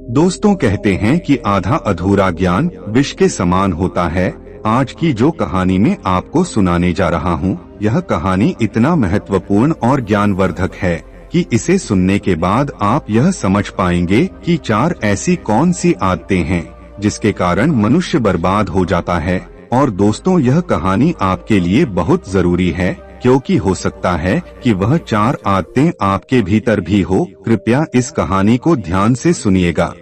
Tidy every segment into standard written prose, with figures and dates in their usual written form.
दोस्तों कहते हैं कि आधा अधूरा ज्ञान विष के समान होता है। आज की जो कहानी मैं आपको सुनाने जा रहा हूँ, यह कहानी इतना महत्वपूर्ण और ज्ञानवर्धक है कि इसे सुनने के बाद आप यह समझ पाएंगे कि 4 ऐसी कौन सी आदतें हैं जिसके कारण मनुष्य बर्बाद हो जाता है। और दोस्तों, यह कहानी आपके लिए बहुत जरूरी है क्योंकि हो सकता है कि वह 4 आदतें आपके भीतर भी हो। कृपया इस कहानी को ध्यान से सुनिएगा।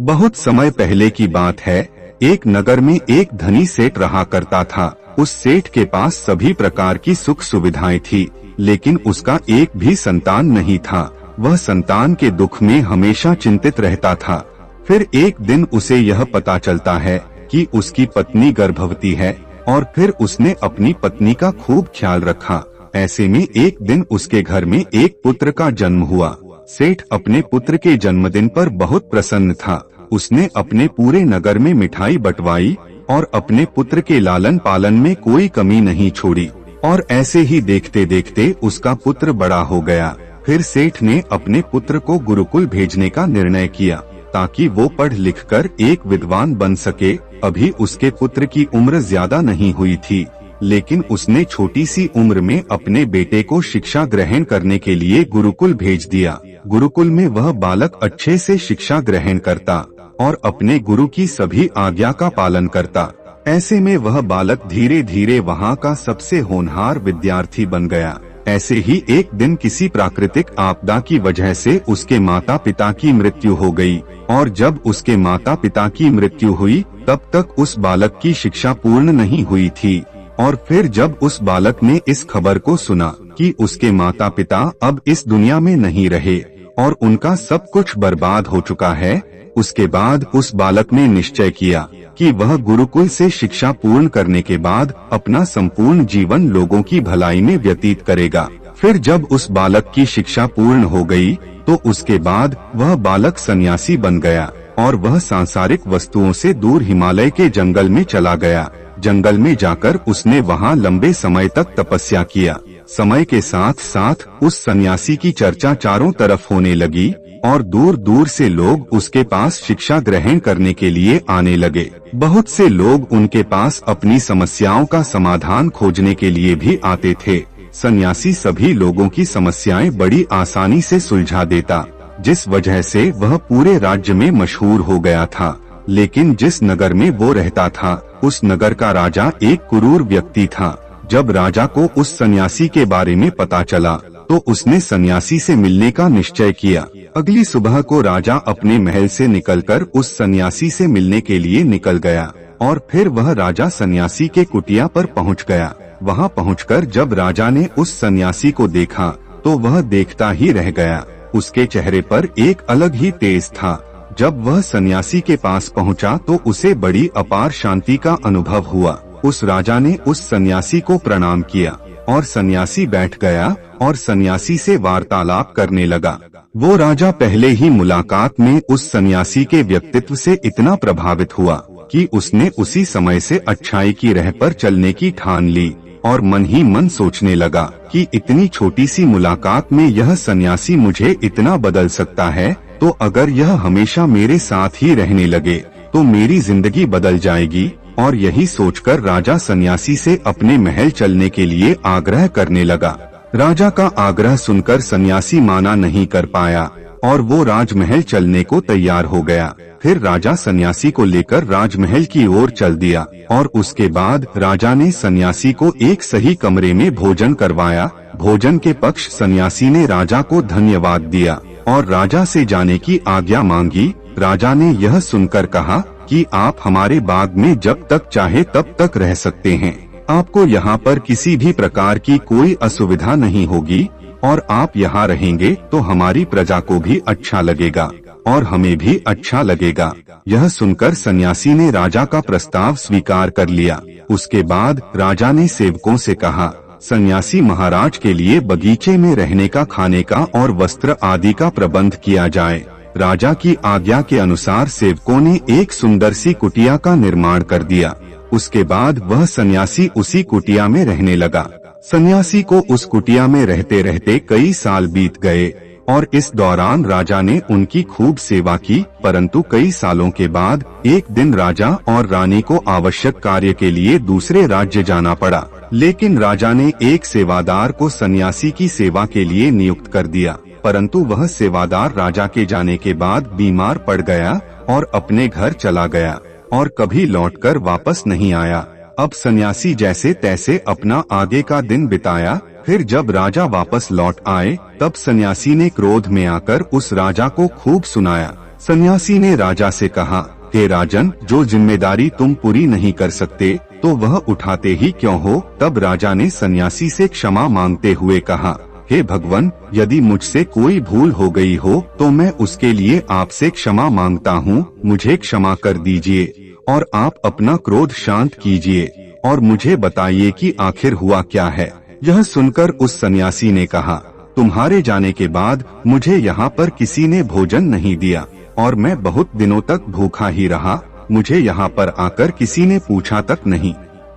बहुत समय पहले की बात है। एक नगर में एक धनी सेठ रहा करता था। उस सेठ के पास सभी प्रकार की सुख सुविधाएं थी, लेकिन उसका एक भी संतान नहीं था। वह संतान के दुख में हमेशा चिंतित रहता था। फिर एक दिन उसे यह पता चलता है कि उसकी पत्नी गर्भवती है और फिर उसने अपनी पत्नी का खूब ख्याल रखा। ऐसे में एक दिन उसके घर में एक पुत्र का जन्म हुआ। सेठ अपने पुत्र के जन्मदिन पर बहुत प्रसन्न था। उसने अपने पूरे नगर में मिठाई बंटवाई और अपने पुत्र के लालन पालन में कोई कमी नहीं छोड़ी। और ऐसे ही देखते देखते उसका पुत्र बड़ा हो गया। फिर सेठ ने अपने पुत्र को गुरुकुल भेजने का निर्णय किया ताकि वो पढ़ लिखकर एक विद्वान बन सके। अभी उसके पुत्र की उम्र ज्यादा नहीं हुई थी, लेकिन उसने छोटी सी उम्र में अपने बेटे को शिक्षा ग्रहण करने के लिए गुरुकुल भेज दिया। गुरुकुल में वह बालक अच्छे से शिक्षा ग्रहण करता और अपने गुरु की सभी आज्ञा का पालन करता। ऐसे में वह बालक धीरे धीरे वहाँ का सबसे होनहार विद्यार्थी बन गया। ऐसे ही एक दिन किसी प्राकृतिक आपदा की वजह से उसके माता पिता की मृत्यु हो गई। और जब उसके माता पिता की मृत्यु हुई तब तक उस बालक की शिक्षा पूर्ण नहीं हुई थी। और फिर जब उस बालक ने इस खबर को सुना कि उसके माता पिता अब इस दुनिया में नहीं रहे और उनका सब कुछ बर्बाद हो चुका है, उसके बाद उस बालक ने निश्चय किया कि वह गुरुकुल से शिक्षा पूर्ण करने के बाद अपना संपूर्ण जीवन लोगों की भलाई में व्यतीत करेगा। फिर जब उस बालक की शिक्षा पूर्ण हो गई तो उसके बाद वह बालक सन्यासी बन गया और वह सांसारिक वस्तुओं से दूर हिमालय के जंगल में चला गया। जंगल में जाकर उसने वहाँ लंबे समय तक तपस्या किया। समय के साथ साथ उस सन्यासी की चर्चा चारों तरफ होने लगी और दूर दूर से लोग उसके पास शिक्षा ग्रहण करने के लिए आने लगे। बहुत से लोग उनके पास अपनी समस्याओं का समाधान खोजने के लिए भी आते थे। सन्यासी सभी लोगों की समस्याएं बड़ी आसानी से सुलझा देता, जिस वजह से वह पूरे राज्य में मशहूर हो गया था। लेकिन जिस नगर में वो रहता था, उस नगर का राजा एक क्रूर व्यक्ति था। जब राजा को उस सन्यासी के बारे में पता चला तो उसने सन्यासी से मिलने का निश्चय किया। अगली सुबह को राजा अपने महल से निकलकर उस सन्यासी से मिलने के लिए निकल गया और फिर वह राजा सन्यासी के कुटिया पर पहुंच गया। वहां पहुंचकर जब राजा ने उस सन्यासी को देखा तो वह देखता ही रह गया। उसके चेहरे पर एक अलग ही तेज था। जब वह सन्यासी के पास पहुंचा तो उसे बड़ी अपार शांति का अनुभव हुआ। उस राजा ने उस सन्यासी को प्रणाम किया और सन्यासी बैठ गया और सन्यासी से वार्तालाप करने लगा। वो राजा पहले ही मुलाकात में उस सन्यासी के व्यक्तित्व से इतना प्रभावित हुआ कि उसने उसी समय से अच्छाई की राह पर चलने की ठान ली और मन ही मन सोचने लगा कि इतनी छोटी सी मुलाकात में यह सन्यासी मुझे इतना बदल सकता है, तो अगर यह हमेशा मेरे साथ ही रहने लगे तो मेरी जिंदगी बदल जाएगी। और यही सोचकर राजा सन्यासी से अपने महल चलने के लिए आग्रह करने लगा। राजा का आग्रह सुनकर सन्यासी माना नहीं कर पाया और वो राजमहल चलने को तैयार हो गया। फिर राजा सन्यासी को लेकर राजमहल की ओर चल दिया और उसके बाद राजा ने सन्यासी को एक सही कमरे में भोजन करवाया। भोजन के पक्ष सन्यासी ने राजा को धन्यवाद दिया और राजा से जाने की आज्ञा मांगी। राजा ने यह सुनकर कहा कि आप हमारे बाग में जब तक चाहे तब तक रह सकते हैं। आपको यहाँ पर किसी भी प्रकार की कोई असुविधा नहीं होगी और आप यहाँ रहेंगे तो हमारी प्रजा को भी अच्छा लगेगा और हमें भी अच्छा लगेगा। यह सुनकर सन्यासी ने राजा का प्रस्ताव स्वीकार कर लिया। उसके बाद राजा ने सेवकों से कहा, सन्यासी महाराज के लिए बगीचे में रहने का, खाने का और वस्त्र आदि का प्रबंध किया जाए। राजा की आज्ञा के अनुसार सेवकों ने एक सुंदर सी कुटिया का निर्माण कर दिया। उसके बाद वह सन्यासी उसी कुटिया में रहने लगा। सन्यासी को उस कुटिया में रहते रहते कई साल बीत गए और इस दौरान राजा ने उनकी खूब सेवा की। परंतु कई सालों के बाद एक दिन राजा और रानी को आवश्यक कार्य के लिए दूसरे राज्य जाना पड़ा, लेकिन राजा ने एक सेवादार को सन्यासी की सेवा के लिए नियुक्त कर दिया। परंतु वह सेवादार राजा के जाने के बाद बीमार पड़ गया और अपने घर चला गया और कभी लौटकर वापस नहीं आया। अब सन्यासी जैसे तैसे अपना आगे का दिन बिताया। फिर जब राजा वापस लौट आए तब सन्यासी ने क्रोध में आकर उस राजा को खूब सुनाया। सन्यासी ने राजा से कहा, हे राजन, जो जिम्मेदारी तुम पूरी नहीं कर सकते तो वह उठाते ही क्यों हो। तब राजा ने सन्यासी से क्षमा मांगते हुए कहा, हे भगवान, यदि मुझसे कोई भूल हो गई हो तो मैं उसके लिए आपसे क्षमा मांगता हूँ। मुझे क्षमा कर दीजिए और आप अपना क्रोध शांत कीजिए और मुझे बताइए कि आखिर हुआ क्या है। यह सुनकर उस सन्यासी ने कहा, तुम्हारे जाने के बाद मुझे यहाँ पर किसी ने भोजन नहीं दिया और मैं बहुत दिनों तक भूखा ही रहा। मुझे यहाँ पर आकर किसी ने पूछा तक नहीं।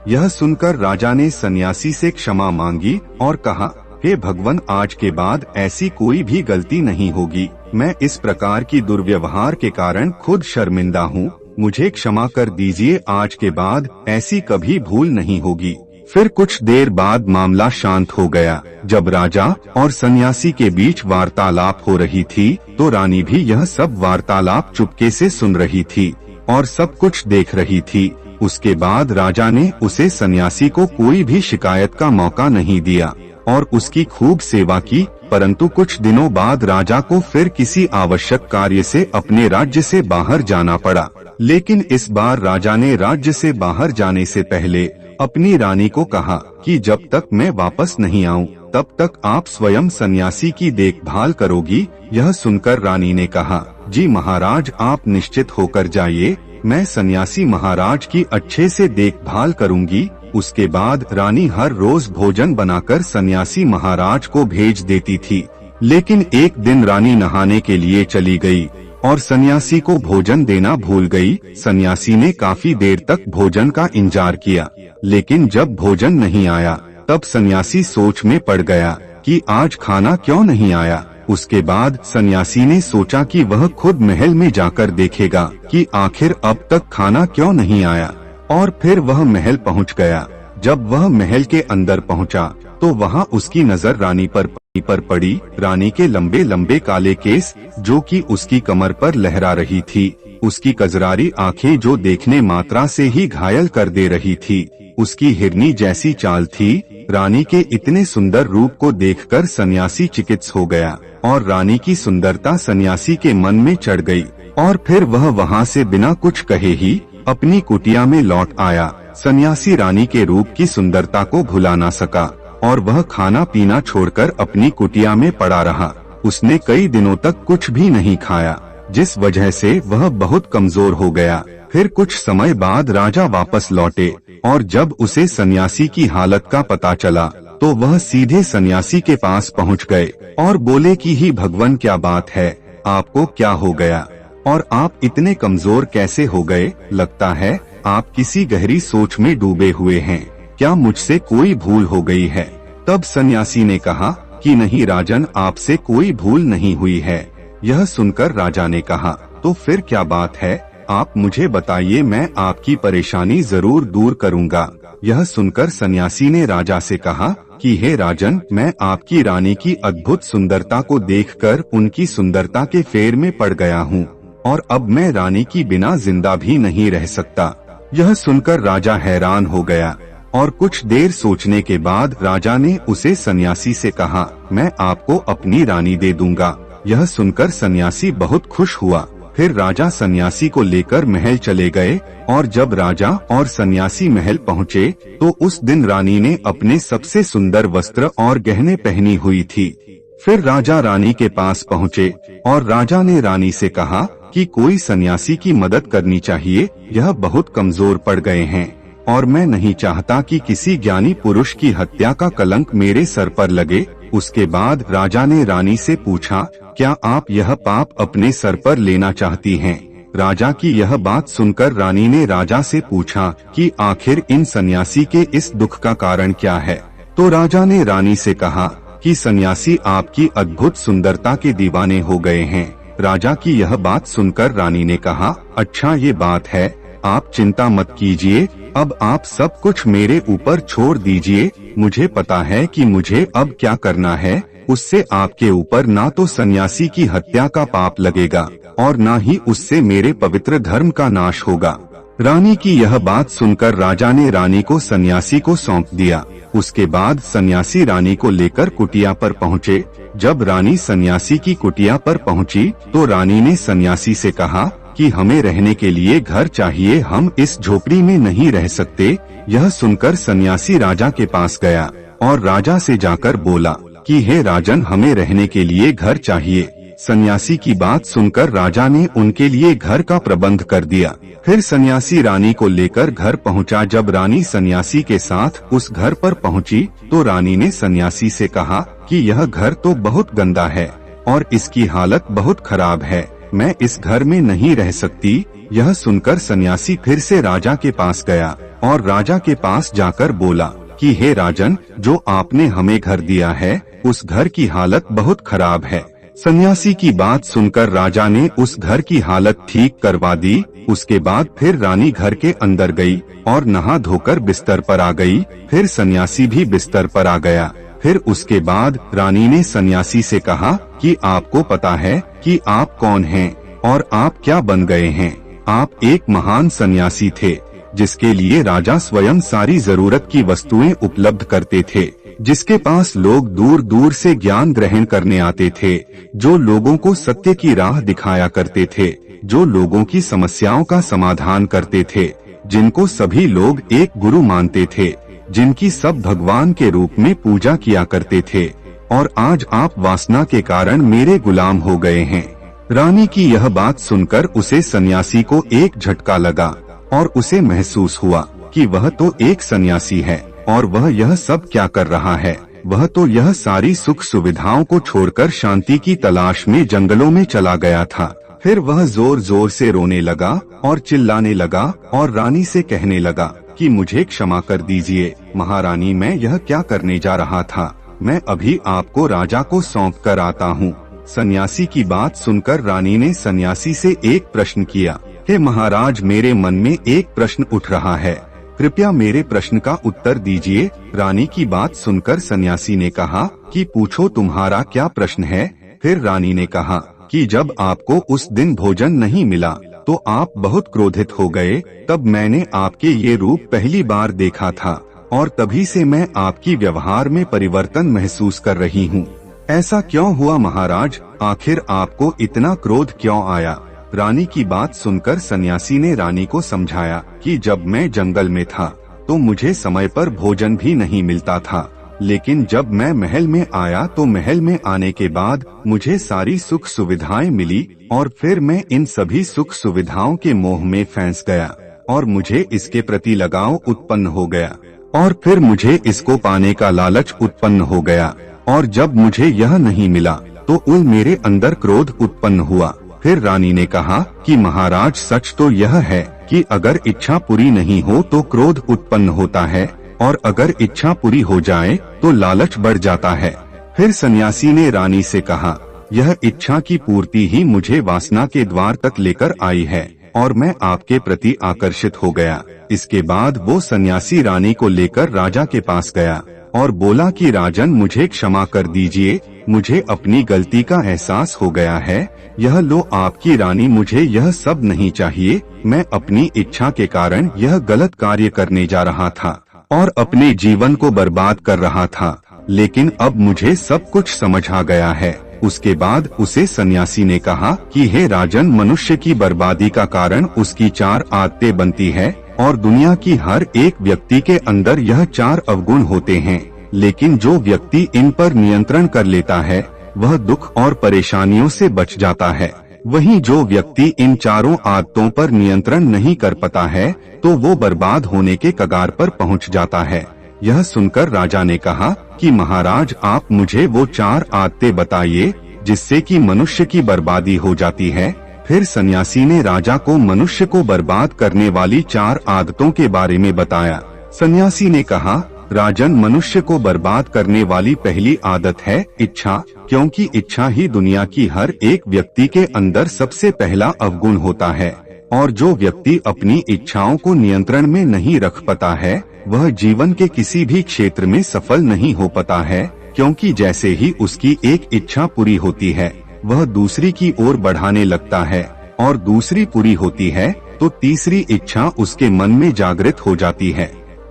यह सुनकर राजा ने सन्यासी से क्षमा मांगी और कहा, हे भगवान, आज के बाद ऐसी कोई भी गलती नहीं होगी। मैं इस प्रकार की दुर्व्यवहार के कारण खुद शर्मिंदा हूँ। मुझे क्षमा कर दीजिए। आज के बाद ऐसी कभी भूल नहीं होगी। फिर कुछ देर बाद मामला शांत हो गया। जब राजा और सन्यासी के बीच वार्तालाप हो रही थी तो रानी भी यह सब वार्तालाप चुपके से सुन रही थी और सब कुछ देख रही थी। उसके बाद राजा ने उसे सन्यासी को कोई भी शिकायत का मौका नहीं दिया और उसकी खूब सेवा की। परंतु कुछ दिनों बाद राजा को फिर किसी आवश्यक कार्य से अपने राज्य से बाहर जाना पड़ा। लेकिन इस बार राजा ने राज्य से बाहर जाने से पहले अपनी रानी को कहा कि जब तक मैं वापस नहीं आऊं तब तक आप स्वयं सन्यासी की देखभाल करोगी। यह सुनकर रानी ने कहा, जी महाराज, आप निश्चित होकर जाइए, मैं सन्यासी महाराज की अच्छे से देखभाल करूंगी। उसके बाद रानी हर रोज भोजन बनाकर सन्यासी महाराज को भेज देती थी। लेकिन एक दिन रानी नहाने के लिए चली गई और सन्यासी को भोजन देना भूल गई। सन्यासी ने काफी देर तक भोजन का इंतजार किया, लेकिन जब भोजन नहीं आया तब सन्यासी सोच में पड़ गया कि आज खाना क्यों नहीं आया। उसके बाद सन्यासी ने सोचा कि वह खुद महल में जाकर देखेगा कि आखिर अब तक खाना क्यों नहीं आया, और फिर वह महल पहुंच गया। जब वह महल के अंदर पहुंचा तो वहां उसकी नजर रानी पर पड़ी। रानी के लंबे लंबे काले केस जो कि उसकी कमर पर लहरा रही थी, उसकी कजरारी आंखें जो देखने मात्रा से ही घायल कर दे रही थी, उसकी हिरनी जैसी चाल थी। रानी के इतने सुंदर रूप को देखकर सन्यासी चिकित्स हो गया और रानी की सुंदरता सन्यासी के मन में चढ़ गई और फिर वह वहां से बिना कुछ कहे ही अपनी कुटिया में लौट आया। सन्यासी रानी के रूप की सुंदरता को भुला ना सका और वह खाना पीना छोड़कर अपनी कुटिया में पड़ा रहा। उसने कई दिनों तक कुछ भी नहीं खाया, जिस वजह से वह बहुत कमजोर हो गया। फिर कुछ समय बाद राजा वापस लौटे और जब उसे सन्यासी की हालत का पता चला तो वह सीधे सन्यासी के पास पहुंच गए और बोले कि ही भगवान, क्या बात है, आपको क्या हो गया और आप इतने कमजोर कैसे हो गए? लगता है आप किसी गहरी सोच में डूबे हुए हैं। क्या मुझसे कोई भूल हो गई है? तब सन्यासी ने कहा कि नहीं राजन, आपसे कोई भूल नहीं हुई है। यह सुनकर राजा ने कहा, तो फिर क्या बात है, आप मुझे बताइए, मैं आपकी परेशानी जरूर दूर करूंगा। यह सुनकर सन्यासी ने राजा से कहा कि हे राजन, मैं आपकी रानी की अद्भुत सुंदरता को देखकर उनकी सुंदरता के फेर में पड़ गया हूँ और अब मैं रानी की बिना जिंदा भी नहीं रह सकता। यह सुनकर राजा हैरान हो गया और कुछ देर सोचने के बाद राजा ने उसे सन्यासी से कहा, मैं आपको अपनी रानी दे दूंगा। यह सुनकर सन्यासी बहुत खुश हुआ। फिर राजा सन्यासी को लेकर महल चले गए और जब राजा और सन्यासी महल पहुँचे तो उस दिन रानी ने अपने सबसे सुंदर वस्त्र और गहने पहनी हुई थी। फिर राजा रानी के पास पहुँचे और राजा ने रानी से कहा कि कोई सन्यासी की मदद करनी चाहिए, यह बहुत कमजोर पड़ गए हैं और मैं नहीं चाहता कि किसी ज्ञानी पुरुष की हत्या का कलंक मेरे सर पर लगे। उसके बाद राजा ने रानी से पूछा, क्या आप यह पाप अपने सर पर लेना चाहती हैं? राजा की यह बात सुनकर रानी ने राजा से पूछा कि आखिर इन सन्यासी के इस दुख का कारण क्या है? तो राजा ने रानी से कहा कि सन्यासी आपकी अद्भुत सुंदरता के दीवाने हो गए हैं। राजा की यह बात सुनकर रानी ने कहा, अच्छा ये बात है, आप चिंता मत कीजिए, अब आप सब कुछ मेरे ऊपर छोड़ दीजिए। मुझे पता है कि मुझे अब क्या करना है, उससे आपके ऊपर ना तो सन्यासी की हत्या का पाप लगेगा और ना ही उससे मेरे पवित्र धर्म का नाश होगा। रानी की यह बात सुनकर राजा ने रानी को सन्यासी को सौंप दिया। उसके बाद सन्यासी रानी को लेकर कुटिया पर पहुँचे। जब रानी सन्यासी की कुटिया पर पहुँची तो रानी ने सन्यासी से कहा कि हमें रहने के लिए घर चाहिए, हम इस झोपड़ी में नहीं रह सकते। यह सुनकर सन्यासी राजा के पास गया और राजा से जाकर बोला कि हे राजन, हमें रहने के लिए घर चाहिए। सन्यासी की बात सुनकर राजा ने उनके लिए घर का प्रबंध कर दिया। फिर सन्यासी रानी को लेकर घर पहुंचा। जब रानी सन्यासी के साथ उस घर पर पहुंची तो रानी ने सन्यासी से कहा कि यह घर तो बहुत गंदा है और इसकी हालत बहुत खराब है, मैं इस घर में नहीं रह सकती। यह सुनकर सन्यासी फिर से राजा के पास गया और राजा के पास जाकर बोला कि हे राजन, जो आपने हमें घर दिया है उस घर की हालत बहुत खराब है। सन्यासी की बात सुनकर राजा ने उस घर की हालत ठीक करवा दी। उसके बाद फिर रानी घर के अंदर गई और नहा धोकर बिस्तर पर आ गई। फिर सन्यासी भी बिस्तर पर आ गया। फिर उसके बाद रानी ने सन्यासी से कहा कि आपको पता है कि आप कौन हैं और आप क्या बन गए हैं। आप एक महान सन्यासी थे जिसके लिए राजा स्वयं सारी जरूरत की वस्तुएं उपलब्ध करते थे, जिसके पास लोग दूर दूर से ज्ञान ग्रहण करने आते थे, जो लोगों को सत्य की राह दिखाया करते थे, जो लोगों की समस्याओं का समाधान करते थे, जिनको सभी लोग एक गुरु मानते थे, जिनकी सब भगवान के रूप में पूजा किया करते थे। और आज आप वासना के कारण मेरे गुलाम हो गए हैं। रानी की यह बात सुनकर उसे सन्यासी को एक झटका लगा और उसे महसूस हुआ कि वह तो एक सन्यासी है और वह यह सब क्या कर रहा है। वह तो यह सारी सुख सुविधाओं को छोड़कर शांति की तलाश में जंगलों में चला गया था। फिर वह जोर जोर से रोने लगा और चिल्लाने लगा और रानी से कहने लगा कि मुझे क्षमा कर दीजिए महारानी, मैं यह क्या करने जा रहा था, मैं अभी आपको राजा को सौंप कर आता हूँ। सन्यासी की बात सुनकर रानी ने सन्यासी से एक प्रश्न किया, हे महाराज, मेरे मन में एक प्रश्न उठ रहा है, कृपया मेरे प्रश्न का उत्तर दीजिए। रानी की बात सुनकर सन्यासी ने कहा कि पूछो, तुम्हारा क्या प्रश्न है। फिर रानी ने कहा कि जब आपको उस दिन भोजन नहीं मिला तो आप बहुत क्रोधित हो गए, तब मैंने आपके ये रूप पहली बार देखा था और तभी से मैं आपकी व्यवहार में परिवर्तन महसूस कर रही हूँ। ऐसा क्यों हुआ महाराज, आखिर आपको इतना क्रोध क्यों आया। रानी की बात सुनकर सन्यासी ने रानी को समझाया कि जब मैं जंगल में था तो मुझे समय पर भोजन भी नहीं मिलता था, लेकिन जब मैं महल में आया तो महल में आने के बाद मुझे सारी सुख सुविधाएं मिली और फिर मैं इन सभी सुख सुविधाओं के मोह में फंस गया और मुझे इसके प्रति लगाव उत्पन्न हो गया और फिर मुझे इसको पाने का लालच उत्पन्न हो गया और जब मुझे यह नहीं मिला तो मेरे अंदर क्रोध उत्पन्न हुआ। फिर रानी ने कहा कि महाराज, सच तो यह है कि अगर इच्छा पूरी नहीं हो तो क्रोध उत्पन्न होता है और अगर इच्छा पूरी हो जाए तो लालच बढ़ जाता है। फिर सन्यासी ने रानी से कहा, यह इच्छा की पूर्ति ही मुझे वासना के द्वार तक लेकर आई है और मैं आपके प्रति आकर्षित हो गया। इसके बाद वो सन्यासी रानी को लेकर राजा के पास गया और बोला कि राजन, मुझे क्षमा कर दीजिए, मुझे अपनी गलती का एहसास हो गया है। यह लो आपकी रानी, मुझे यह सब नहीं चाहिए। मैं अपनी इच्छा के कारण यह गलत कार्य करने जा रहा था और अपने जीवन को बर्बाद कर रहा था, लेकिन अब मुझे सब कुछ समझ आ गया है। उसके बाद उसे सन्यासी ने कहा कि हे राजन, मनुष्य की बर्बादी का कारण उसकी 4 आदतें बनती है और दुनिया की हर एक व्यक्ति के अंदर यह 4 अवगुण होते हैं, लेकिन जो व्यक्ति इन पर नियंत्रण कर लेता है वह दुख और परेशानियों से बच जाता है। वहीं जो व्यक्ति इन 4 आदतों पर नियंत्रण नहीं कर पाता है तो वो बर्बाद होने के कगार पर पहुंच जाता है। यह सुनकर राजा ने कहा कि महाराज, आप मुझे वो 4 आदतें बताइए जिससे कि मनुष्य की बर्बादी हो जाती है। फिर सन्यासी ने राजा को मनुष्य को बर्बाद करने वाली 4 आदतों के बारे में बताया। सन्यासी ने कहा राजन, मनुष्य को बर्बाद करने वाली पहली आदत है इच्छा, क्योंकि इच्छा ही दुनिया की हर एक व्यक्ति के अंदर सबसे पहला अवगुण होता है। और जो व्यक्ति अपनी इच्छाओं को नियंत्रण में नहीं रख पाता है, वह जीवन के किसी भी क्षेत्र में सफल नहीं हो पाता है, क्योंकि जैसे ही उसकी एक इच्छा पूरी होती है, वह दूसरी की ओर बढ़ाने लगता है, और दूसरी पूरी होती है तो तीसरी इच्छा उसके मन में जागृत हो जाती है,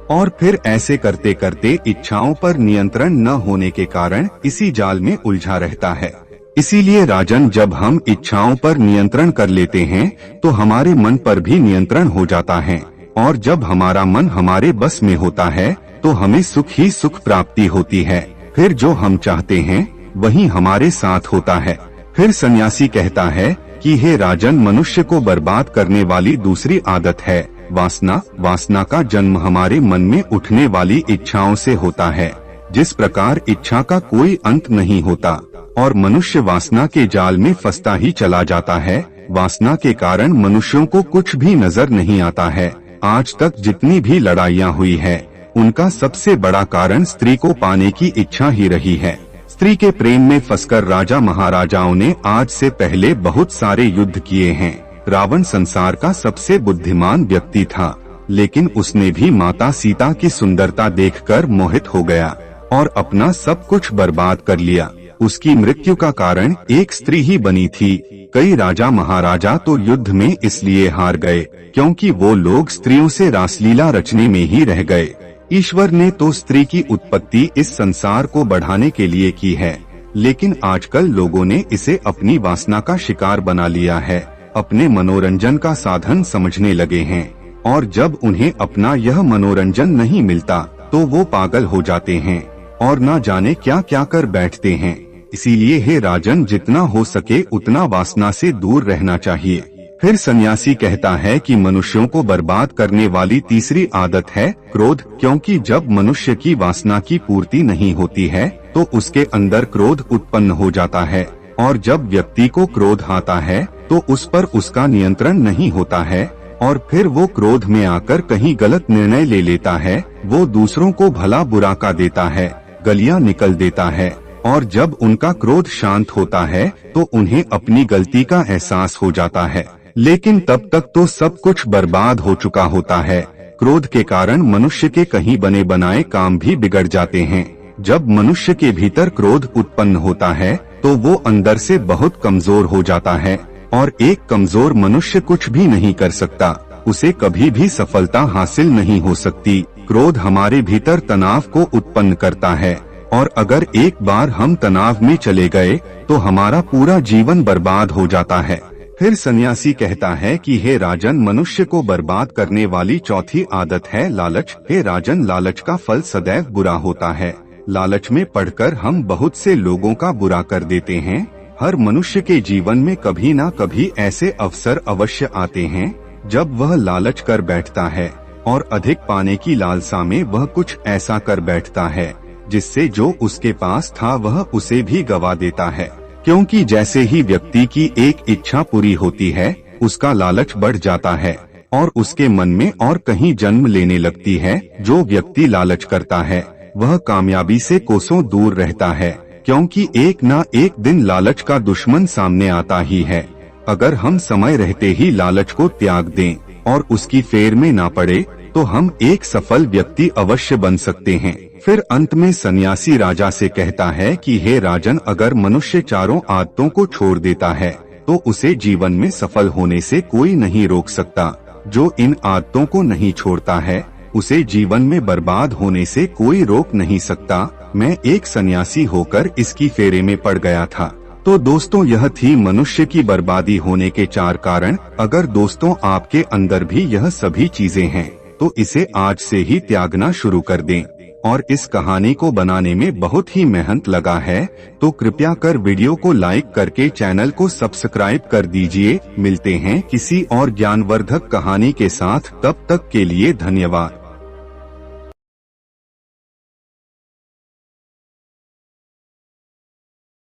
और फिर ऐसे करते करते इच्छाओं पर नियंत्रण न होने के कारण इसी जाल में उलझा रहता है। इसीलिए राजन, जब हम इच्छाओं पर नियंत्रण कर लेते हैं तो हमारे मन पर भी नियंत्रण हो जाता है, और जब हमारा मन हमारे बस में होता है तो हमें सुख ही सुख प्राप्ति होती है। फिर जो हम चाहते हैं वही हमारे साथ होता है। फिर सन्यासी कहता है कि हे राजन, मनुष्य को बर्बाद करने वाली दूसरी आदत है वासना। वासना का जन्म हमारे मन में उठने वाली इच्छाओं से होता है। जिस प्रकार इच्छा का कोई अंत नहीं होता और मनुष्य वासना के जाल में फंसता ही चला जाता है, वासना के कारण मनुष्यों को कुछ भी नजर नहीं आता है। आज तक जितनी भी लड़ाइयाँ हुई है, उनका सबसे बड़ा कारण स्त्री को पाने की इच्छा ही रही है। स्त्री के प्रेम में फंसकर राजा महाराजाओं ने आज से पहले बहुत सारे युद्ध किए हैं। रावण संसार का सबसे बुद्धिमान व्यक्ति था, लेकिन उसने भी माता सीता की सुंदरता देखकर मोहित हो गया और अपना सब कुछ बर्बाद कर लिया। उसकी मृत्यु का कारण एक स्त्री ही बनी थी। कई राजा महाराजा तो युद्ध में इसलिए हार गए क्योंकि वो लोग स्त्रियों से रासलीला रचने में ही रह गए। ईश्वर ने तो स्त्री की उत्पत्ति इस संसार को बढ़ाने के लिए की है, लेकिन आजकल लोगों ने इसे अपनी वासना का शिकार बना लिया है, अपने मनोरंजन का साधन समझने लगे हैं, और जब उन्हें अपना यह मनोरंजन नहीं मिलता तो वो पागल हो जाते हैं और न जाने क्या क्या कर बैठते हैं। इसीलिए हे राजन, जितना हो सके उतना वासना से दूर रहना चाहिए। फिर सन्यासी कहता है कि मनुष्यों को बर्बाद करने वाली तीसरी आदत है क्रोध, क्योंकि जब मनुष्य की वासना की पूर्ति नहीं होती है तो उसके अंदर क्रोध उत्पन्न हो जाता है, और जब व्यक्ति को क्रोध आता है तो उस पर उसका नियंत्रण नहीं होता है, और फिर वो क्रोध में आकर कहीं गलत निर्णय ले लेता है। वो दूसरों को भला बुरा का देता है, गलियां निकल देता है, और जब उनका क्रोध शांत होता है तो उन्हें अपनी गलती का एहसास हो जाता है, लेकिन तब तक तो सब कुछ बर्बाद हो चुका होता है। क्रोध के कारण मनुष्य के कहीं बने बनाए काम भी बिगड़ जाते हैं। जब मनुष्य के भीतर क्रोध उत्पन्न होता है तो वो अंदर से बहुत कमजोर हो जाता है, और एक कमजोर मनुष्य कुछ भी नहीं कर सकता, उसे कभी भी सफलता हासिल नहीं हो सकती। क्रोध हमारे भीतर तनाव को उत्पन्न करता है, और अगर एक बार हम तनाव में चले गए तो हमारा पूरा जीवन बर्बाद हो जाता है। फिर सन्यासी कहता है कि हे राजन, मनुष्य को बर्बाद करने वाली चौथी आदत है लालच। हे राजन, लालच का फल सदैव बुरा होता है। लालच में पड़कर हम बहुत से लोगों का बुरा कर देते हैं। हर मनुष्य के जीवन में कभी न कभी ऐसे अवसर अवश्य आते हैं जब वह लालच कर बैठता है, और अधिक पाने की लालसा में वह कुछ ऐसा कर बैठता है जिससे जो उसके पास था वह उसे भी गवा देता है। क्योंकि जैसे ही व्यक्ति की एक इच्छा पूरी होती है, उसका लालच बढ़ जाता है और उसके मन में और कहीं जन्म लेने लगती है। जो व्यक्ति लालच करता है वह कामयाबी से कोसों दूर रहता है, क्योंकि एक ना एक दिन लालच का दुश्मन सामने आता ही है। अगर हम समय रहते ही लालच को त्याग दें और उसकी फेर में ना पड़े तो हम एक सफल व्यक्ति अवश्य बन सकते हैं। फिर अंत में सन्यासी राजा से कहता है कि हे राजन, अगर मनुष्य चारों आदतों को छोड़ देता है तो उसे जीवन में सफल होने से कोई नहीं रोक सकता। जो इन आदतों को नहीं छोड़ता है उसे जीवन में बर्बाद होने से कोई रोक नहीं सकता। मैं एक सन्यासी होकर इसकी फेरे में पड़ गया था। तो दोस्तों, यह थी मनुष्य की बर्बादी होने के 4 कारण। अगर दोस्तों आपके अंदर भी यह सभी चीजें हैं तो इसे आज से ही त्यागना शुरू कर दें। और इस कहानी को बनाने में बहुत ही मेहनत लगा है, तो कृपया कर वीडियो को लाइक करके चैनल को सब्सक्राइब कर दीजिए। मिलते हैं किसी और ज्ञानवर्धक कहानी के साथ, तब तक के लिए धन्यवाद।